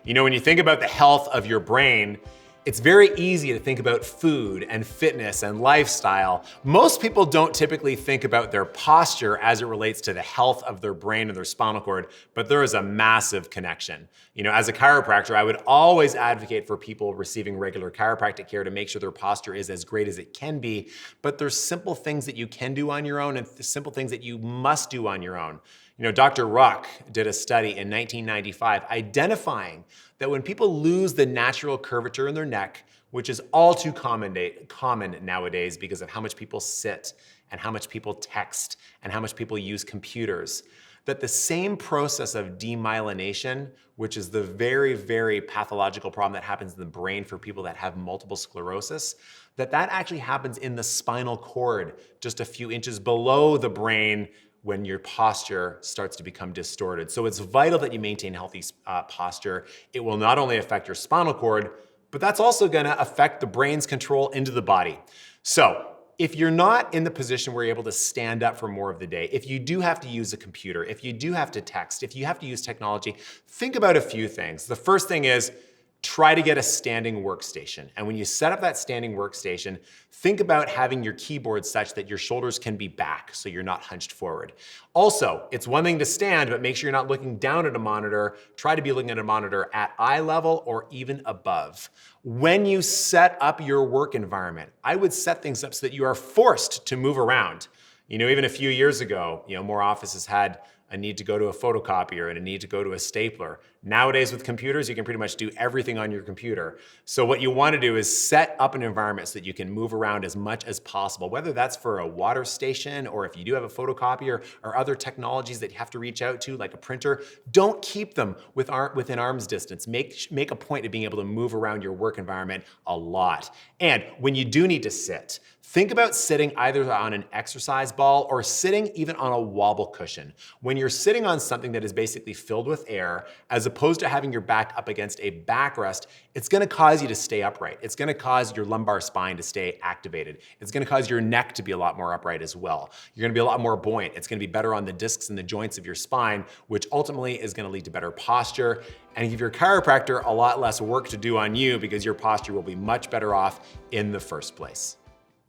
You know, when you think about the health of your brain, it's very easy to think about food and fitness and lifestyle. Most people don't typically think about their posture as it relates to the health of their brain and their spinal cord, but there is a massive connection. You know, as a chiropractor, I would always advocate for people receiving regular chiropractic care to make sure their posture is as great as it can be, but there's simple things that you can do on your own and simple things that you must do on your own. You know, Dr. Ruck did a study in 1995 identifying that when people lose the natural curvature in their neck, which is all too common nowadays because of how much people sit and how much people text and how much people use computers, that the same process of demyelination, which is the very, very pathological problem that happens in the brain for people that have multiple sclerosis, that actually happens in the spinal cord, just a few inches below the brain when your posture starts to become distorted. So it's vital that you maintain healthy posture. It will not only affect your spinal cord, but that's also gonna affect the brain's control into the body. So if you're not in the position where you're able to stand up for more of the day, if you do have to use a computer, if you do have to text, if you have to use technology, think about a few things. The first thing is, try to get a standing workstation. And when you set up that standing workstation, think about having your keyboard such that your shoulders can be back so you're not hunched forward. Also, it's one thing to stand, but make sure you're not looking down at a monitor. Try to be looking at a monitor at eye level or even above. When you set up your work environment, I would set things up so that you are forced to move around. You know, even a few years ago, more offices had a need to go to a photocopier and a need to go to a stapler. Nowadays with computers, you can pretty much do everything on your computer. So what you want to do is set up an environment so that you can move around as much as possible, whether that's for a water station or if you do have a photocopier or other technologies that you have to reach out to, like a printer, don't keep them within arm's distance. Make a point of being able to move around your work environment a lot. And when you do need to sit, think about sitting either on an exercise ball or sitting even on a wobble cushion. When you're sitting on something that is basically filled with air, as opposed to having your back up against a backrest, it's gonna cause you to stay upright. It's gonna cause your lumbar spine to stay activated. It's gonna cause your neck to be a lot more upright as well. You're gonna be a lot more buoyant. It's gonna be better on the discs and the joints of your spine, which ultimately is gonna lead to better posture and give your chiropractor a lot less work to do on you because your posture will be much better off in the first place.